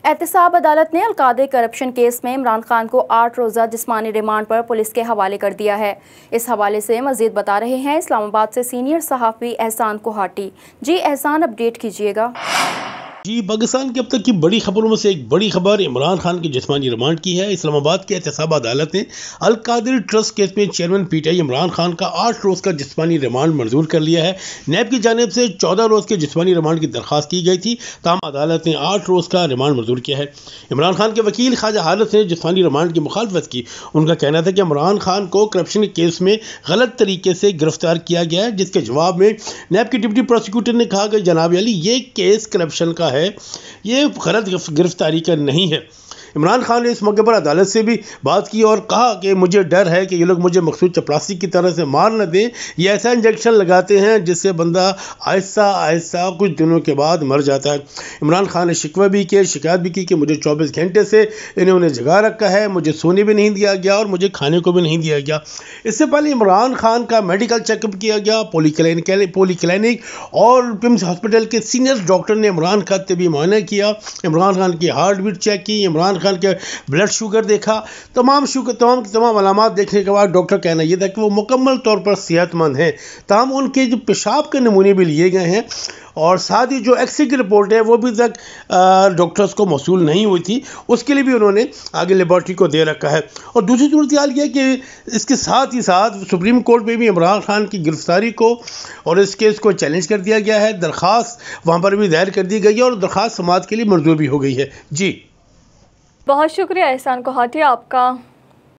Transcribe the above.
احتساب عدالت نے القادری کرپشن کیس میں عمران خان کو 8 روزہ جسمانی ریمانڈ پر پولیس کے حوالے کر دیا ہے۔ اس حوالے سے مزید بتا رہے ہیں اسلام آباد سے سینئر صحافی احسان کوہاٹی۔ جی احسان، اپڈیٹ کیجیے گا۔ پاکستان کی اب تک کی بڑی خبروں میں سے ایک بڑی خبر عمران خان کی جسمانی ریمانڈ کی ہے۔ اسلام آباد کے احتساب عدالت نے القادری ٹرسٹ کیس میں chairman P T I Imran Khan کا 8 روز کا جسمانی ریمانڈ منظور کر لیا ہے۔ نیب کی جانب سے 14 روز کے جسمانی ریمانڈ کی درخواست کی گئی تھی، تاہم عدالت نے 8 روز کا ریمانڈ منظور کیا ہے۔ عمران خان کے وکیل خواجہ حارث نے جسمانی ریمانڈ کی مخالفت کی۔ ان کا کہنا تھا کہ عمران خان کو کرپشن کیس میں غلط طریقے سے گرفتار کیا گیا ہے، جس کے جواب میں نیب کے ڈپٹی پروسیکیوٹر نے کہا کہ جناب علی، یہ کیس کرپشن کا ہے، یہ غلط گرفتاری کا نہیں ہے۔ عمران خان نے اس موقع پر عدالت سے بھی بات کی اور کہا کہ مجھے ڈر ہے کہ یہ لوگ مجھے مخصوص چپڑاسی کی طرح سے مار نہ دیں۔ یہ ایسا انجیکشن لگاتے ہیں جس سے بندہ آہستہ آہستہ کچھ دنوں کے بعد مر جاتا ہے۔ عمران خان نے شکوہ بھی کیا، شکایت بھی کی کہ مجھے 24 گھنٹے سے انہوں نے جگا رکھا ہے، مجھے سونے بھی نہیں دیا گیا اور مجھے کھانے کو بھی نہیں دیا گیا۔ اس سے پہلے عمران خان کا میڈیکل چیک اپ کیا گیا۔ پولی کلینک اور پمس ہاسپٹل کے سینئر ڈاکٹر نے عمران کا طبی معائنہ کیا، عمران خان کی ہارٹ بیٹ چیک کی، عمران خان کے بلڈ شوگر دیکھا۔ تمام علامات دیکھنے کے بعد ڈاکٹر کہنا یہ تھا کہ وہ مکمل طور پر صحت مند ہیں، تاہم ان کے جو پیشاب کے نمونے بھی لیے گئے ہیں اور ساتھ ہی جو ایکس رے کی رپورٹ ہے وہ بھی تک ڈاکٹرز کو موصول نہیں ہوئی تھی، اس کے لیے بھی انہوں نے آگے لیبارٹری کو دے رکھا ہے۔ اور دوسری صورتحال یہ ہے کہ اس کے ساتھ ہی ساتھ سپریم کورٹ میں بھی عمران خان کی گرفتاری کو اور اس کیس کو چیلنج کر دیا گیا ہے۔ درخواست وہاں پر بھی دائر کر دی گئی ہے اور درخواست سماعت کے لیے منظور بھی ہو گئی ہے۔ جی بہت شکریہ احسان کوہاٹی آپ کا۔